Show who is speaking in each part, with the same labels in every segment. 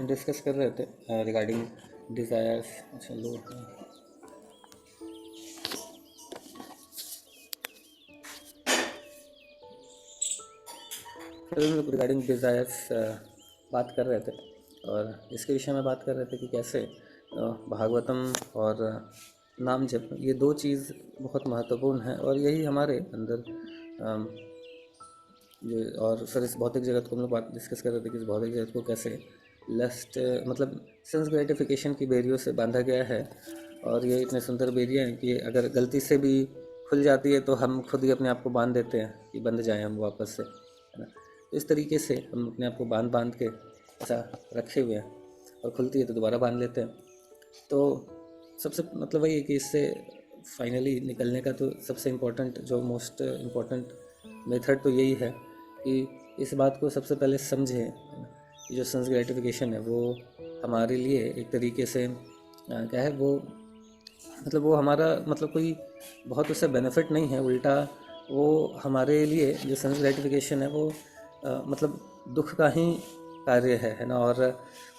Speaker 1: Discuss कर रहे थे रिगार्डिंग डिज़ायर्स। चलो फिर हम लोग रिगार्डिंग डिज़ायर्स बात कर रहे थे और इसके विषय में बात कर रहे थे कि कैसे भागवतम और नाम जप ये दो चीज़ बहुत महत्वपूर्ण है और यही हमारे अंदर जो और फिर इस भौतिक जगत को हम लोग बात डिस्कस कर रहे थे कि इस भौतिक जगत को कैसे लस्ट मतलब सेंस ग्रेटिफिकेशन की बेरियों से बांधा गया है। और ये इतने सुंदर बेरियाँ हैं कि अगर गलती से भी खुल जाती है तो हम खुद ही अपने आप को बांध देते हैं कि बंध जाएं हम वापस से, है ना। तो इस तरीके से हम अपने आप को बांध बांध के ऐसा रखे हुए हैं और खुलती है तो दोबारा बांध लेते हैं। तो सबसे मतलब वही है कि इससे फाइनली निकलने का तो सबसे इम्पोर्टेंट जो मोस्ट इम्पोर्टेंट मेथड तो यही है कि इस बात को सबसे पहले समझें कि जो सेंस ग्रेटिफिकेशन है वो हमारे लिए एक तरीके से क्या है वो मतलब वो हमारा मतलब कोई बहुत उससे बेनिफिट नहीं है, उल्टा वो हमारे लिए जो सेंस ग्रेटिफिकेशन है वो मतलब दुख का ही कार्य है ना। और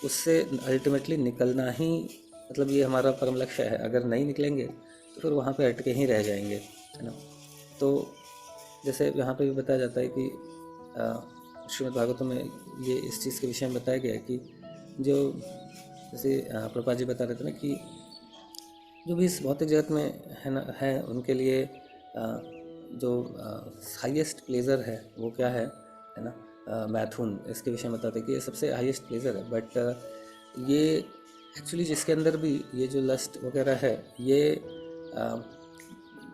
Speaker 1: उससे अल्टीमेटली निकलना ही मतलब ये हमारा परम लक्ष्य है। अगर नहीं निकलेंगे तो फिर वहाँ पे अटके ही रह जाएंगे, है ना। तो जैसे यहाँ पे भी बताया जाता है कि श्रीमद् भागवतम में ये इस चीज़ के विषय में बताया गया है कि जो जैसे प्रभुपाद जी बता रहे थे ना कि जो भी इस भौतिक जगत में है ना है उनके लिए जो हाईएस्ट प्लेजर है वो क्या है ना, मैथुन। इसके विषय में बताते हैं कि ये सबसे हाईएस्ट प्लेजर है। बट ये एक्चुअली जिसके अंदर भी ये जो लस्ट वगैरह है ये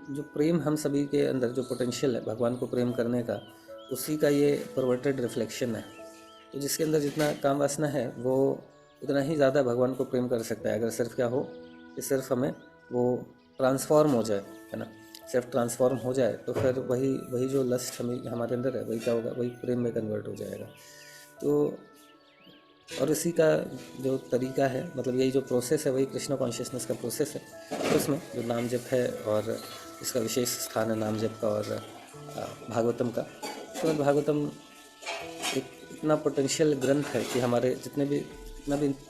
Speaker 1: जो प्रेम हम सभी के अंदर जो पोटेंशियल है भगवान को प्रेम करने का, उसी का ये परवर्टेड रिफ्लेक्शन है। तो जिसके अंदर जितना काम वासना है वो उतना ही ज़्यादा भगवान को प्रेम कर सकता है अगर सिर्फ क्या हो कि सिर्फ हमें वो ट्रांसफॉर्म हो जाए, है ना। सिर्फ ट्रांसफॉर्म हो जाए तो फिर वही जो लस्ट हमारे अंदर है वही क्या होगा, वही प्रेम में कन्वर्ट हो जाएगा। तो और इसी का जो तरीका है मतलब यही जो प्रोसेस है वही कृष्ण कॉन्शियसनेस का प्रोसेस है। तो उसमें जो नाम जप है और इसका विशेष स्थान है नाम जप का और भागवतम का। श्रीमद् भागवतम एक इतना पोटेंशियल ग्रंथ है कि हमारे जितने भी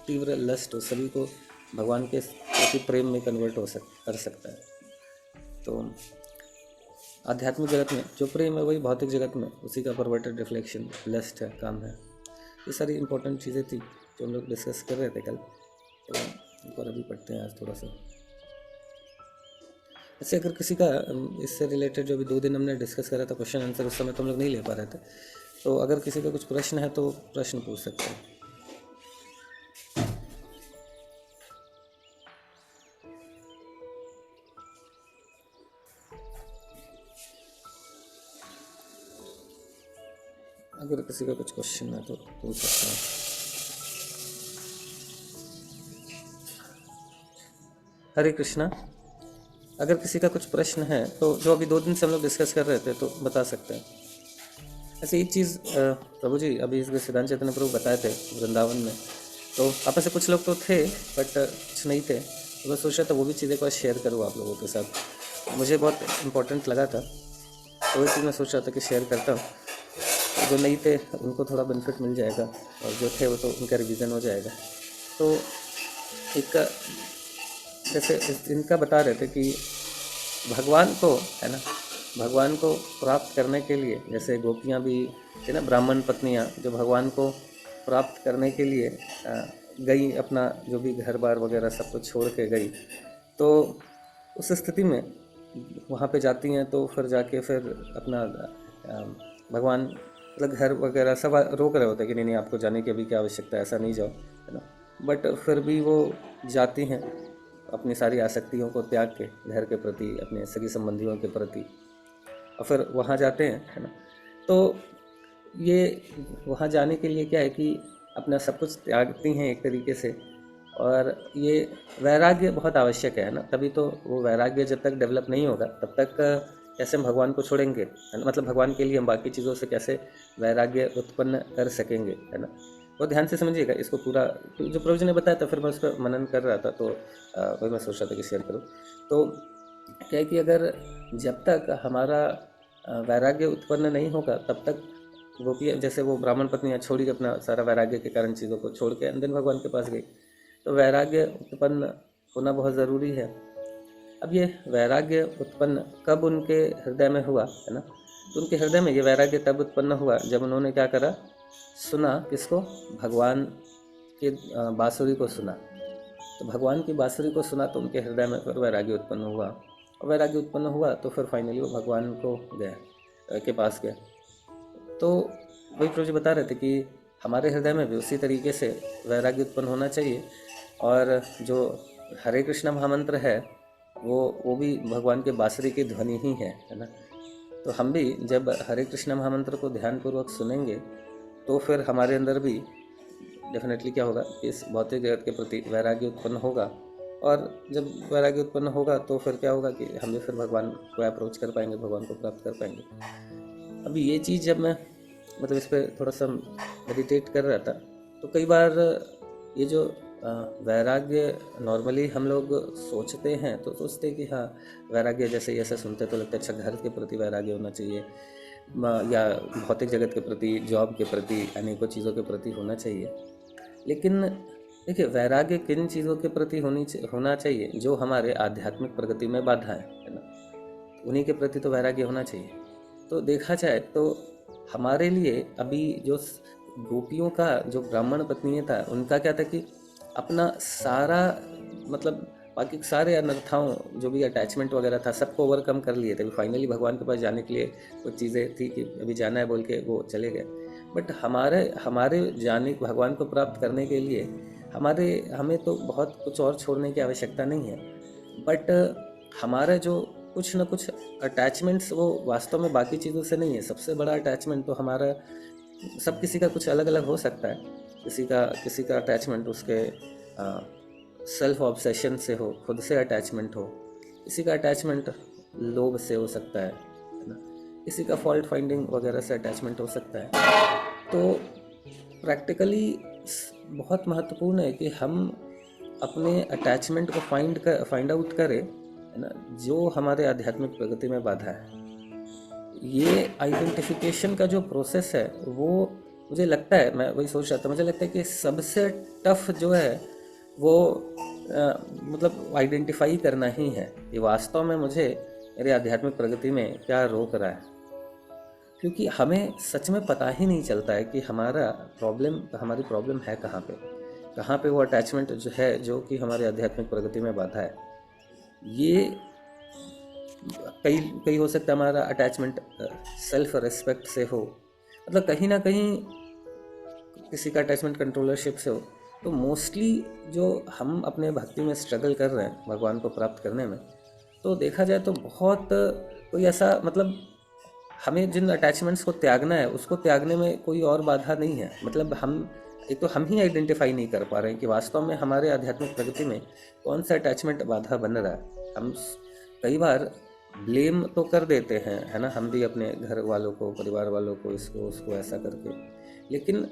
Speaker 1: तीव्र लस्ट हो सभी को भगवान के प्रति प्रेम में कन्वर्ट कर सकता है। तो आध्यात्मिक जगत में जो प्रेम है वही भौतिक जगत में उसी का परवर्टेड रिफ्लेक्शन लस्ट है, काम है। ये सारी इंपॉर्टेंट चीज़ें थी जो हम लोग डिस्कस कर रहे थे कल। तो और अभी पढ़ते हैं आज थोड़ा सा। ऐसे अगर किसी का इससे रिलेटेड जो भी 2 दिन हमने डिस्कस करा था क्वेश्चन आंसर, उस समय तो हम लोग नहीं ले पा रहे थे। तो अगर किसी का कुछ प्रश्न है तो प्रश्न पूछ सकते हैं। अगर किसी का कुछ क्वेश्चन है तो पूछ सकते हैं। हरे कृष्णा। अगर किसी का कुछ प्रश्न है तो जो अभी 2 दिन से हम लोग डिस्कस कर रहे थे तो बता सकते हैं। ऐसे एक चीज़ प्रभु जी अभी इसके सिद्धांत चैतन्य प्रभु बताए थे वृंदावन में, तो आप में से कुछ लोग तो थे बट कुछ नहीं थे। तो मैं सोच रहा था वो भी चीज़ें को शेयर करूँ आप लोगों के साथ, मुझे बहुत इम्पोर्टेंट लगा था। तो वही चीज़ मैं सोच रहा था कि शेयर करता हूँ। जो नहीं थे उनको थोड़ा बेनिफिट मिल जाएगा और जो थे वो तो उनका रिवीजन हो जाएगा। तो एक जैसे इनका बता रहे थे कि भगवान को, है ना, भगवान को प्राप्त करने के लिए जैसे गोपियाँ भी है ना, ब्राह्मण पत्नियाँ जो भगवान को प्राप्त करने के लिए गई, अपना जो भी घर बार वगैरह सब कुछ छोड़ के गई, तो उस स्थिति में वहाँ पे जाती हैं तो फिर जाके फिर अपना भगवान मतलब घर वगैरह सब रोक रहे होते हैं कि नहीं नहीं आपको जाने की अभी क्या आवश्यकता है, ऐसा नहीं जाओ, है ना। बट फिर भी वो जाती हैं अपनी सारी आसक्तियों को त्याग के घर के प्रति, अपने सगी संबंधियों के प्रति, और फिर वहाँ जाते हैं, है ना। तो ये वहाँ जाने के लिए क्या है कि अपना सब कुछ त्यागती हैं एक तरीके से। और ये वैराग्य बहुत आवश्यक है ना, तभी तो वो वैराग्य जब तक डेवलप नहीं होगा तब तक कैसे हम भगवान को छोड़ेंगे, है ना। मतलब भगवान के लिए हम बाकी चीज़ों से कैसे वैराग्य उत्पन्न कर सकेंगे, है ना। बहुत ध्यान से समझिएगा इसको पूरा, जो प्रभु जी ने बताया था फिर मैं उस पर मनन कर रहा था, तो वही मैं सोच रहा था कि शेयर करूँ। तो क्या है कि अगर जब तक हमारा वैराग्य उत्पन्न नहीं होगा तब तक गोपियाँ जैसे वो ब्राह्मण पत्नियाँ छोड़ी अपना सारा वैराग्य के कारण चीज़ों को छोड़ के अंदर भगवान के पास गई, तो वैराग्य उत्पन्न होना बहुत ज़रूरी है। अब ये वैराग्य उत्पन्न कब उनके हृदय में हुआ, है ना? तो उनके हृदय में ये वैराग्य तब उत्पन्न हुआ जब उन्होंने क्या करा, सुना किसको, भगवान के बांसुरी को सुना। तो भगवान की बांसुरी को सुना तो उनके हृदय में फिर वैराग्य उत्पन्न हुआ, और वैराग्य उत्पन्न हुआ तो फिर फाइनली वो भगवान को गए के पास गए। तो वही प्रभु जी बता रहे थे कि हमारे हृदय में भी उसी तरीके से वैराग्य उत्पन्न होना चाहिए, और जो हरे कृष्णा महामंत्र है वो भी भगवान के बांसुरी की ध्वनि ही है ना? तो हम भी जब हरे कृष्णा महामंत्र को ध्यानपूर्वक सुनेंगे तो फिर हमारे अंदर भी डेफिनेटली क्या होगा, इस भौतिक जगत के प्रति वैराग्य उत्पन्न होगा, और जब वैराग्य उत्पन्न होगा तो फिर क्या होगा कि हम भी फिर भगवान को अप्रोच कर पाएंगे, भगवान को प्राप्त कर पाएंगे। अभी ये चीज़ जब मैं मतलब इस पर थोड़ा सा मेडिटेट कर रहा था, तो कई बार ये जो वैराग्य नॉर्मली हम लोग सोचते हैं तो सोचते हैं कि हाँ वैराग्य, जैसे ऐसा सुनते तो लगता है अच्छा घर के प्रति वैराग्य होना चाहिए, या भौतिक जगत के प्रति, जॉब के प्रति, अनेकों चीज़ों के प्रति होना चाहिए। लेकिन देखिए वैराग्य किन चीज़ों के प्रति होना चाहिए, जो हमारे आध्यात्मिक प्रगति में बाधा है ना? उन्हीं के प्रति तो वैराग्य होना चाहिए। तो देखा जाए तो हमारे लिए अभी जो गोपियों का, जो ब्राह्मण पत्नी था, उनका क्या था कि अपना सारा मतलब बाकी सारे अनर्थाओं जो भी अटैचमेंट वगैरह था सबको ओवरकम कर लिए थे। फाइनली भगवान के पास जाने के लिए कुछ चीज़ें थी कि अभी जाना है बोल के वो चले गए, बट हमारे जाने, भगवान को प्राप्त करने के लिए हमें तो बहुत कुछ और छोड़ने की आवश्यकता नहीं है, बट हमारा जो कुछ न कुछ अटैचमेंट्स वो वास्तव में बाकी चीज़ों से नहीं है। सबसे बड़ा अटैचमेंट तो हमारा, सब किसी का कुछ अलग अलग हो सकता है, किसी का अटैचमेंट उसके सेल्फ ऑब्सेशन से हो, खुद से अटैचमेंट हो, किसी का अटैचमेंट लोभ से हो सकता है ना? किसी का फॉल्ट फाइंडिंग वगैरह से अटैचमेंट हो सकता है। तो प्रैक्टिकली बहुत महत्वपूर्ण है कि हम अपने अटैचमेंट को फाइंड आउट करें, है ना, जो हमारे आध्यात्मिक प्रगति में बाधा है। ये आइडेंटिफिकेशन का जो प्रोसेस है वो मुझे लगता है, मैं वही सोच रहा था, मुझे लगता है कि सबसे टफ जो है वो मतलब आइडेंटिफाई करना ही है कि वास्तव में मुझे मेरे आध्यात्मिक प्रगति में क्या रोक रहा है। क्योंकि हमें सच में पता ही नहीं चलता है कि हमारी प्रॉब्लम है कहाँ पे वो अटैचमेंट जो है, जो कि हमारे आध्यात्मिक प्रगति में बाधा है। ये कई हो सकता है हमारा अटैचमेंट सेल्फ रिस्पेक्ट से हो, मतलब कहीं ना कहीं किसी का अटैचमेंट कंट्रोलरशिप से हो। तो मोस्टली जो हम अपने भक्ति में स्ट्रगल कर रहे हैं भगवान को प्राप्त करने में, तो देखा जाए तो बहुत कोई ऐसा, मतलब हमें जिन अटैचमेंट्स को त्यागना है उसको त्यागने में कोई और बाधा नहीं है। मतलब हम ही आइडेंटिफाई नहीं कर पा रहे हैं कि वास्तव में हमारे आध्यात्मिक प्रगति में कौन सा अटैचमेंट बाधा बन रहा है। हम कई बार ब्लेम तो कर देते हैं, है ना, हम भी अपने घर वालों को, परिवार वालों को, इसको उसको ऐसा करके, लेकिन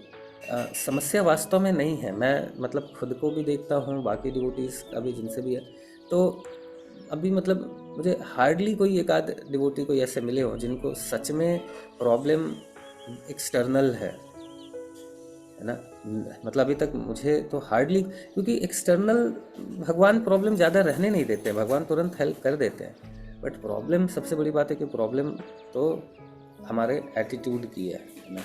Speaker 1: समस्या वास्तव में नहीं है। मैं मतलब खुद को भी देखता हूँ, बाकी डिवोटीज अभी जिनसे भी है, तो अभी मतलब मुझे हार्डली कोई एक आध डिवोटी कोई ऐसे मिले हो जिनको सच में प्रॉब्लम एक्सटर्नल है ना। मतलब अभी तक मुझे तो हार्डली, क्योंकि एक्सटर्नल भगवान प्रॉब्लम ज़्यादा रहने नहीं देते हैं, भगवान तुरंत हेल्प कर देते हैं, बट प्रॉब्लम, सबसे बड़ी बात है कि प्रॉब्लम तो हमारे एटीट्यूड की है ना।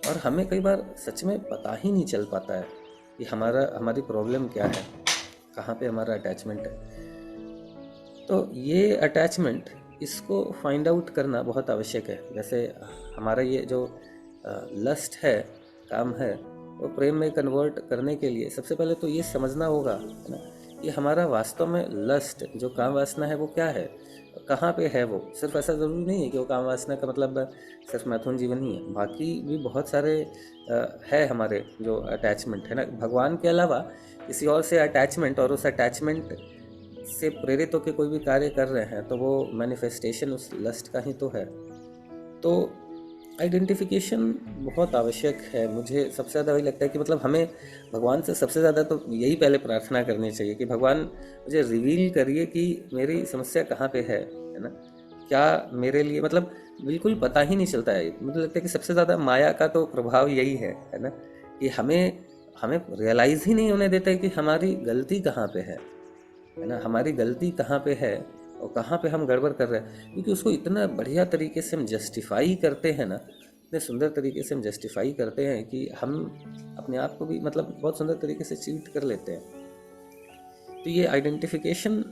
Speaker 1: और हमें कई बार सच में पता ही नहीं चल पाता है कि हमारी प्रॉब्लम क्या है, कहाँ पे हमारा अटैचमेंट है। तो ये अटैचमेंट, इसको फाइंड आउट करना बहुत आवश्यक है। जैसे हमारा ये जो लस्ट है, काम है, वो प्रेम में कन्वर्ट करने के लिए सबसे पहले तो ये समझना होगा, है ना, कि हमारा वास्तव में लस्ट, जो काम वासना है, वो क्या है, कहाँ पे है वो। सिर्फ ऐसा ज़रूरी नहीं है कि वो काम वासना का मतलब सिर्फ मैथुन जीवन ही है, बाकी भी बहुत सारे है हमारे जो अटैचमेंट है ना, भगवान के अलावा किसी और से अटैचमेंट, और उस अटैचमेंट से प्रेरित होकर कोई भी कार्य कर रहे हैं तो वो मैनिफेस्टेशन उस लस्ट का ही तो है। तो आइडेंटिफिकेशन बहुत आवश्यक है। मुझे सबसे ज़्यादा वही लगता है कि मतलब हमें भगवान से सबसे ज़्यादा तो यही पहले प्रार्थना करनी चाहिए कि भगवान मुझे रिवील करिए कि मेरी समस्या कहाँ पे है ना, क्या मेरे लिए, मतलब बिल्कुल पता ही नहीं चलता है। मुझे लगता है कि सबसे ज़्यादा माया का तो प्रभाव यही है ना, कि हमें हमें रियलाइज़ ही नहीं होने देता है कि हमारी गलती कहाँ पे है ना, हमारी गलती कहाँ पे है और कहाँ पे हम गड़बड़ कर रहे हैं। क्योंकि उसको इतना बढ़िया तरीके से हम जस्टिफाई करते हैं ना, इतने सुंदर तरीके से हम जस्टिफाई करते हैं कि हम अपने आप को भी मतलब बहुत सुंदर तरीके से चीट कर लेते हैं। तो ये आइडेंटिफिकेशन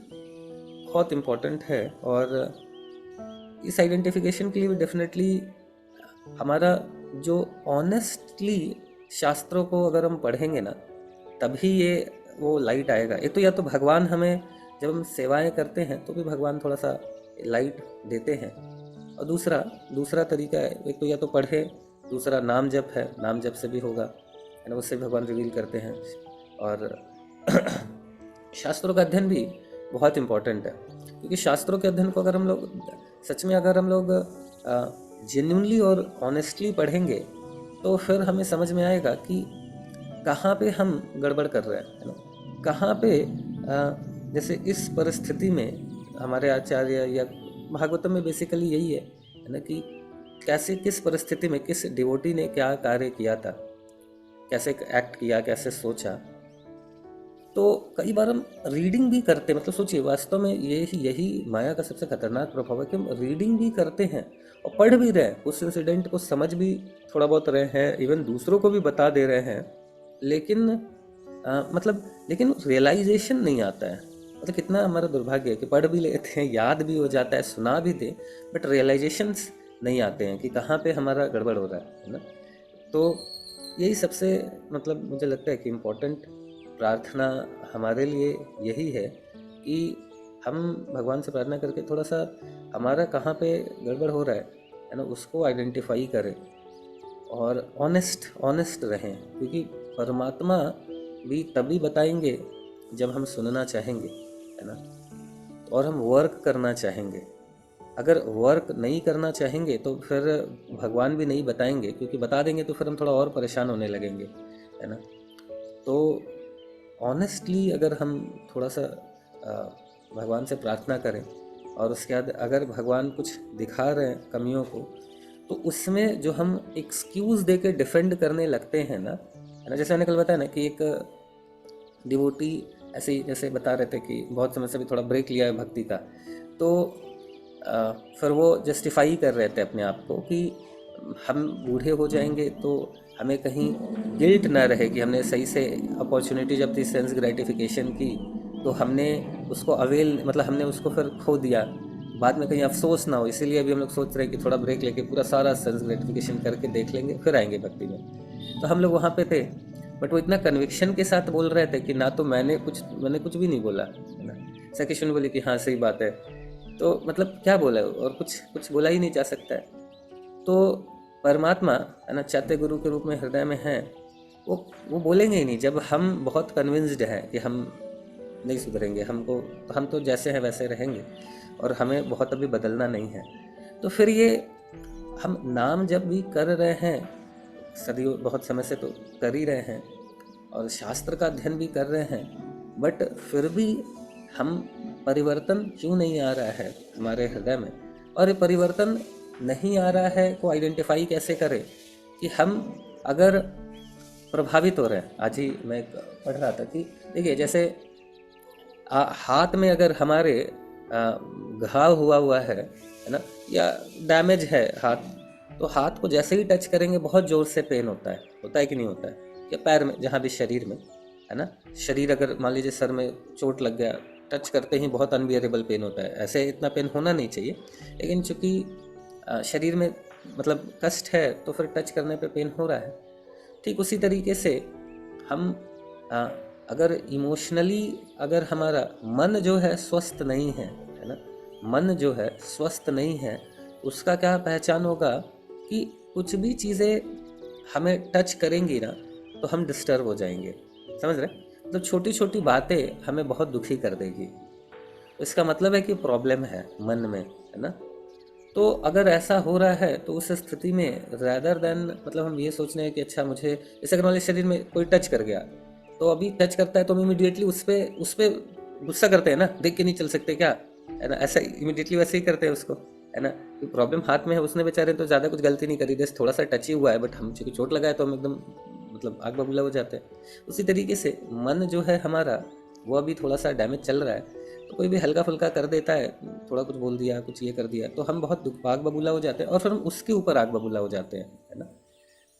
Speaker 1: बहुत इम्पोर्टेंट है, और इस आइडेंटिफिकेशन के लिए भी डेफिनेटली हमारा जो ऑनेस्टली शास्त्रों को अगर हम पढ़ेंगे ना, तभी ये वो लाइट आएगा। एक तो या तो भगवान हमें जब हम सेवाएं करते हैं तो भी भगवान थोड़ा सा लाइट देते हैं, और दूसरा तरीका है, एक तो या तो पढ़े, दूसरा नाम जप है, नाम जप से भी होगा है ना, उससे भगवान रिवील करते हैं। और शास्त्रों का अध्ययन भी बहुत इम्पोर्टेंट है, क्योंकि शास्त्रों के अध्ययन को अगर हम लोग सच में अगर हम लोग जेन्युइनली और ऑनेस्टली पढ़ेंगे तो फिर हमें समझ में आएगा कि कहाँ पे हम गड़बड़ कर रहे हैं, है ना, कहाँ पे जैसे इस परिस्थिति में हमारे आचार्य या भागवतम में बेसिकली यही है ना, कि कैसे किस परिस्थिति में किस डिवोटी ने क्या कार्य किया था, कैसे एक्ट किया, कैसे सोचा। तो कई बार हम रीडिंग भी करते, मतलब सोचिए वास्तव में यही माया का सबसे खतरनाक प्रभाव है कि हम रीडिंग भी करते हैं और पढ़ भी रहे हैं, उस इंसिडेंट को समझ भी थोड़ा बहुत रहे हैं, इवन दूसरों को भी बता दे रहे हैं, लेकिन लेकिन रियलाइजेशन नहीं आता है। मतलब कितना हमारा दुर्भाग्य है कि पढ़ भी लेते हैं, याद भी हो जाता है, सुना भी दे, बट रियलाइजेशंस नहीं आते हैं कि कहाँ पे हमारा गड़बड़ हो रहा है ना। तो यही सबसे मतलब मुझे लगता है कि इम्पोर्टेंट प्रार्थना हमारे लिए यही है कि हम भगवान से प्रार्थना करके थोड़ा सा हमारा कहाँ पे गड़बड़ हो रहा है ना, उसको आइडेंटिफाई करें और ऑनेस्ट रहें, क्योंकि परमात्मा भी तभी बताएंगे जब हम सुनना चाहेंगे, है ना, और हम वर्क करना चाहेंगे। अगर वर्क नहीं करना चाहेंगे तो फिर भगवान भी नहीं बताएंगे, क्योंकि बता देंगे तो फिर हम थोड़ा और परेशान होने लगेंगे, है ना। तो ऑनेस्टली अगर हम थोड़ा सा भगवान से प्रार्थना करें, और उसके बाद अगर भगवान कुछ दिखा रहे हैं कमियों को, तो उसमें जो हम एक्सक्यूज़ दे के डिफेंड करने लगते हैं ना, है ना, जैसे मैंने कल बताया ना कि एक डिवोटी ऐसे ही जैसे बता रहे थे कि बहुत समय से भी थोड़ा ब्रेक लिया है भक्ति का, तो फिर वो जस्टिफाई कर रहे थे अपने आप को कि हम बूढ़े हो जाएंगे तो हमें कहीं गिल्ट ना रहे कि हमने सही से अपॉर्चुनिटी जब थी सेंस ग्रेटिफिकेशन की, तो हमने उसको मतलब हमने उसको फिर खो दिया, बाद में कहीं अफसोस ना हो। इसीलिए अभी हम लोग सोच रहे हैं कि थोड़ा ब्रेक लेके पूरा सारा सेंस ग्रेटिफिकेशन करके देख लेंगे, फिर आएंगे भक्ति में। तो हम लोग वहाँ पे थे, बट वो इतना कन्विक्शन के साथ बोल रहे थे कि ना तो मैंने कुछ भी नहीं बोला, है ना। सकीशन बोली कि हाँ सही बात है, तो मतलब क्या बोला, और कुछ बोला ही नहीं जा सकता है। तो परमात्मा, है ना, चाहते गुरु के रूप में हृदय में हैं, वो बोलेंगे ही नहीं जब हम बहुत कन्विंस्ड हैं कि हम नहीं सुधरेंगे, हम तो जैसे हैं वैसे रहेंगे और हमें बहुत अभी बदलना नहीं है। तो फिर ये हम नाम जब भी कर रहे हैं, सदियों बहुत समय से तो कर ही रहे हैं, और शास्त्र का अध्ययन भी कर रहे हैं, बट फिर भी हम परिवर्तन क्यों नहीं आ रहा है हमारे हृदय में। और ये परिवर्तन नहीं आ रहा है को आइडेंटिफाई कैसे करें कि हम अगर प्रभावित हो रहे हैं। आज ही मैं पढ़ रहा था कि देखिए जैसे हाथ में अगर हमारे घाव हुआ है ना, या डैमेज है हाथ, तो हाथ को जैसे ही टच करेंगे बहुत ज़ोर से पेन होता है कि नहीं होता है, या पैर में, जहाँ भी शरीर में, है ना। शरीर अगर मान लीजिए सर में चोट लग गया, टच करते ही बहुत अनबियरेबल पेन होता है। ऐसे इतना पेन होना नहीं चाहिए, लेकिन चूँकि शरीर में मतलब कष्ट है तो फिर टच करने पे पेन हो रहा है। ठीक उसी तरीके से हम अगर इमोशनली अगर हमारा मन जो है स्वस्थ नहीं है ना, मन जो है स्वस्थ नहीं है, उसका क्या पहचान होगा कि कुछ भी चीज़ें हमें टच करेंगी ना तो हम डिस्टर्ब हो जाएंगे, समझ रहे। तो छोटी छोटी बातें हमें बहुत दुखी कर देगी, इसका मतलब है कि प्रॉब्लम है मन में, है ना। तो अगर ऐसा हो रहा है तो उस स्थिति में रैदर देन मतलब हम ये सोच रहे हैं कि अच्छा मुझे, जैसे अगर हमारे शरीर में कोई टच कर गया, तो अभी टच करता है तो हम इमीडिएटली उस पर गुस्सा करते हैं ना, देख के नहीं चल सकते क्या, है ना, ऐसा इमीडिएटली वैसे ही करते हैं उसको, है ना। प्रॉब्लम हाथ में है, उसने बेचारे तो ज़्यादा कुछ गलती नहीं करी, जस्ट थोड़ा सा टच ही हुआ है, बट हम चूँकि चोट लगा है तो हम एकदम मतलब आग बबूला हो जाते हैं। उसी तरीके से मन जो है हमारा, वो अभी थोड़ा सा डैमेज चल रहा है, तो कोई भी हल्का फुल्का कर देता है, थोड़ा कुछ बोल दिया, कुछ ये कर दिया, तो हम बहुत आग बबूला हो जाते हैं और फिर हम उसके ऊपर आग बबूला हो जाते हैं, है ना।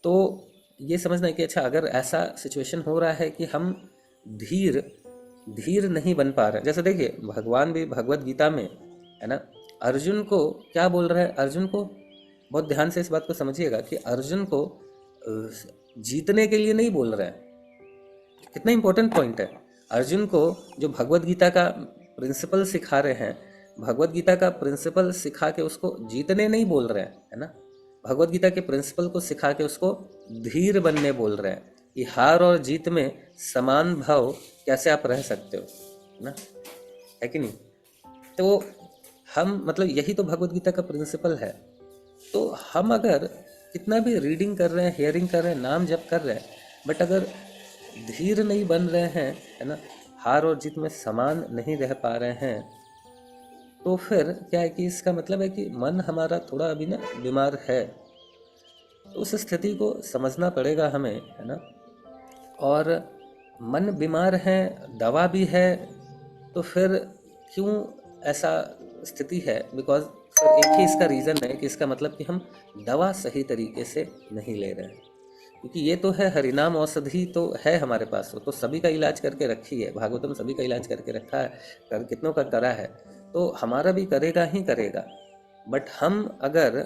Speaker 1: तो ये समझना है कि अच्छा, अगर ऐसा सिचुएशन हो रहा है कि हम धीर धीर नहीं बन पा रहे, जैसे देखिए भगवान भी भगवत गीता में, है ना, अर्जुन को क्या बोल रहा है, अर्जुन को बहुत ध्यान से इस बात को समझिएगा कि अर्जुन को जीतने के लिए नहीं बोल रहा है। कितना इंपॉर्टेंट पॉइंट है। अर्जुन को जो भगवत गीता का प्रिंसिपल सिखा रहे हैं, भगवत गीता का प्रिंसिपल सिखा के उसको जीतने नहीं बोल रहे हैं, है ना। भगवत गीता के प्रिंसिपल को सिखा के उसको धीर बनने बोल रहे हैं कि हार और जीत में समान भाव कैसे आप रह सकते हो, है ना, है कि नहीं। तो हम मतलब यही तो भगवत गीता का प्रिंसिपल है। तो हम अगर कितना भी रीडिंग कर रहे हैं, हियरिंग कर रहे हैं, नाम जप कर रहे हैं, बट अगर धीर नहीं बन रहे हैं, है ना, हार और जीत में समान नहीं रह पा रहे हैं, तो फिर क्या है कि इसका मतलब है कि मन हमारा थोड़ा अभी ना बीमार है। तो उस स्थिति को समझना पड़ेगा हमें, है ना। और मन बीमार है, दवा भी है, तो फिर क्यों ऐसा स्थिति है, बिकॉज सर एक ही इसका रीज़न है कि इसका मतलब कि हम दवा सही तरीके से नहीं ले रहे हैं। क्योंकि ये तो है, हरिनाम औषधि तो है हमारे पास, वो तो सभी का इलाज करके रखी है, भागवतम सभी का इलाज करके रखा है, कर कितनों का करा है, तो हमारा भी करेगा ही करेगा। बट हम अगर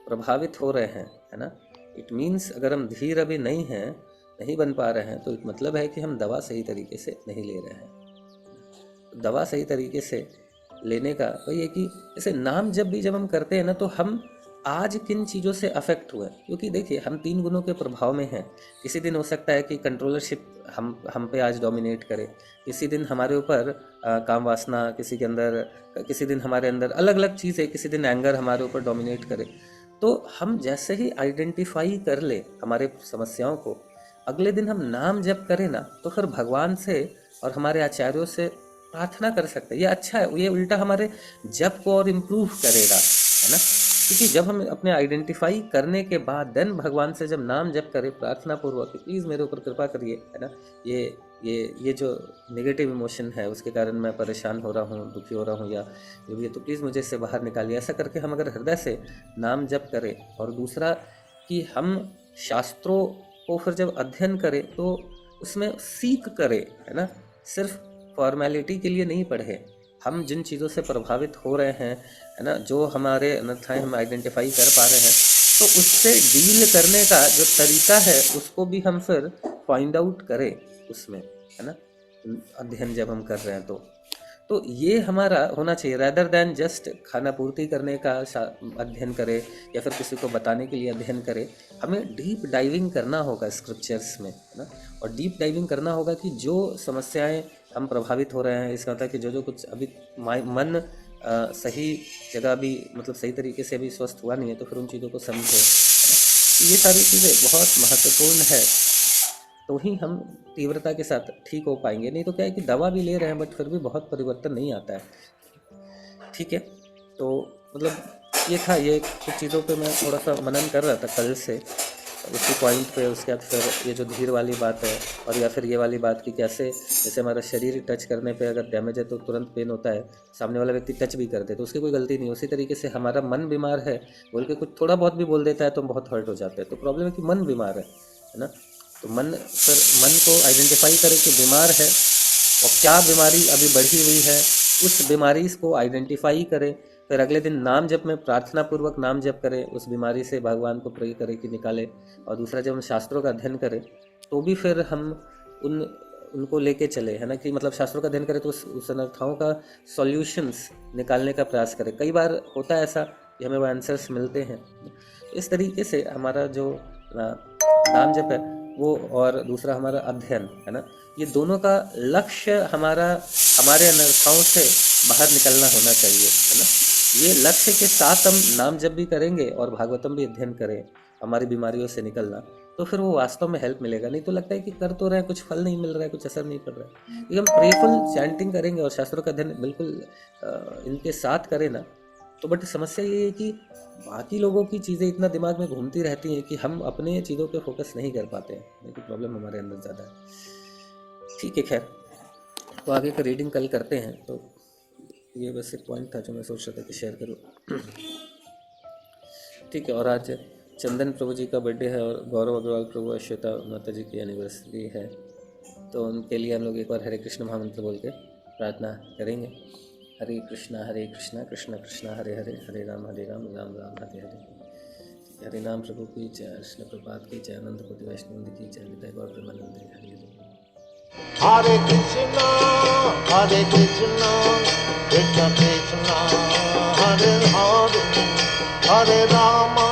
Speaker 1: प्रभावित हो रहे हैं, है ना, इट मीन्स अगर हम धीर अभी नहीं हैं, नहीं बन पा रहे हैं, तो मतलब है कि हम दवा सही तरीके से नहीं ले रहे हैं। दवा सही तरीके से लेने का वही है कि जैसे नाम जब हम करते हैं ना, तो हम आज किन चीज़ों से अफेक्ट हुए, क्योंकि देखिए हम 3 गुणों के प्रभाव में हैं। किसी दिन हो सकता है कि कंट्रोलरशिप हम पे आज डोमिनेट करे, किसी दिन हमारे ऊपर काम वासना, किसी के अंदर, किसी दिन हमारे अंदर अलग अलग चीज़ें, किसी दिन एंगर हमारे ऊपर डोमिनेट करे। तो हम जैसे ही आइडेंटिफाई कर ले हमारे समस्याओं को, अगले दिन हम नाम जप करें ना, तो फिर भगवान से और हमारे आचार्यों से प्रार्थना कर सकते हैं। ये अच्छा है, ये उल्टा हमारे जप को और इम्प्रूव करेगा, है ना। क्योंकि जब हम अपने आइडेंटिफाई करने के बाद देन भगवान से जब नाम जप करें प्रार्थना पूर्वक कि प्लीज़ मेरे ऊपर कृपा करिए, है ना, ये जो नेगेटिव इमोशन है उसके कारण मैं परेशान हो रहा हूँ, दुखी हो रहा हूँ, या जो भी है, तो प्लीज़ मुझे इससे बाहर निकालिए। ऐसा करके हम अगर हृदय से नाम जप करें, और दूसरा कि हम शास्त्रों को फिर जब अध्ययन करें तो उसमें सीख करें, है ना, सिर्फ फॉर्मेलिटी के लिए नहीं पढ़े। हम जिन चीज़ों से प्रभावित हो रहे हैं, है ना, जो हमारे अनर्थाएं हम आइडेंटिफाई कर पा रहे हैं, तो उससे डील करने का जो तरीका है उसको भी हम फिर फाइंड आउट करें उसमें, है ना, अध्ययन जब हम कर रहे हैं तो ये हमारा होना चाहिए, रैदर दैन जस्ट खाना पूर्ति करने का अध्ययन करें या फिर किसी को बताने के लिए अध्ययन करें। हमें डीप डाइविंग करना होगा स्क्रिप्चर्स में, है ना, और डीप डाइविंग करना होगा कि जो समस्याएं हम प्रभावित हो रहे हैं, इसका मतलब कि जो कुछ अभी मन सही जगह भी मतलब सही तरीके से अभी स्वस्थ हुआ नहीं है, तो फिर उन चीज़ों को समझे, है ना। ये सारी चीज़ें बहुत महत्वपूर्ण है, तो ही हम तीव्रता के साथ ठीक हो पाएंगे। नहीं तो क्या है कि दवा भी ले रहे हैं बट फिर भी बहुत परिवर्तन नहीं आता है। ठीक है, तो मतलब ये था, ये कुछ चीज़ों पे मैं थोड़ा सा मनन कर रहा था कल से, उसी पॉइंट पे। उसके बाद फिर ये जो धीर वाली बात है, और या फिर ये वाली बात कि कैसे जैसे हमारा शरीर टच करने पे अगर डैमेज है तो तुरंत पेन होता है, सामने वाला व्यक्ति टच भी कर दे तो उसकी कोई गलती नहीं। उसी तरीके से हमारा मन बीमार है बोल के कुछ थोड़ा बहुत भी बोल देता है तो हम बहुत हर्ट हो जाते हैं। तो प्रॉब्लम है कि मन बीमार है ना। तो मन को आइडेंटिफाई करें कि बीमार है और क्या बीमारी अभी बढ़ी हुई है, उस बीमारी को आइडेंटिफाई करें, फिर अगले दिन नाम जप में प्रार्थना पूर्वक नाम जप करें, उस बीमारी से भगवान को प्रे करें कि निकाले। और दूसरा, जब हम शास्त्रों का अध्ययन करें तो भी फिर हम उनको लेके चले, है ना, कि मतलब शास्त्रों का अध्ययन करें तो उस अनर्थाओं का सॉल्यूशंस निकालने का प्रयास करें। कई बार होता है ऐसा कि हमें वो आंसर्स मिलते हैं। इस तरीके से हमारा जो नाम जप है वो, और दूसरा हमारा अध्ययन, है ना, ये दोनों का लक्ष्य हमारे अनर्थाओं से बाहर निकलना होना चाहिए, है ना। ये लक्ष्य के साथ हम नाम जप भी करेंगे और भागवतम भी अध्ययन करें, हमारी बीमारियों से निकलना, तो फिर वो वास्तव में हेल्प मिलेगा। नहीं तो लगता है कि कर तो रहे हैं, कुछ फल नहीं मिल रहा है, कुछ असर नहीं पड़ रहा है। लेकिन हम प्रेफुल चैंटिंग करेंगे और शास्त्रों का अध्ययन बिल्कुल इनके साथ करें ना, तो बट समस्या ये है कि बाकी लोगों की चीज़ें इतना दिमाग में घूमती रहती हैं कि हम अपने चीज़ों पे फोकस नहीं कर पाते हैं। लेकिन प्रॉब्लम हमारे अंदर ज़्यादा है। ठीक है, खैर, तो आगे का रीडिंग कल करते हैं। तो ये बस एक पॉइंट था जो मैं सोच रहा था कि शेयर करूँ। ठीक है, और आज चंदन प्रभु जी का बर्थडे है और गौरव अग्रवाल प्रभु अश्वेता माता जी की एनिवर्सरी है। तो उनके लिए हम लोग एक बार हरे कृष्ण महामंत्र बोल के प्रार्थना करेंगे। हरे कृष्णा कृष्ण कृष्ण हरे हरे, हरे राम राम राम हरे हरे। हरे नाम प्रभु की जय, कृष्ण प्रभात की जय, अनंत कोटि वैष्णव की जय, विदय गौर प्रेमानंद हरे हरे।
Speaker 2: Hare Krishna, कृष्ण कृष्ण हरे हरे, हरे राम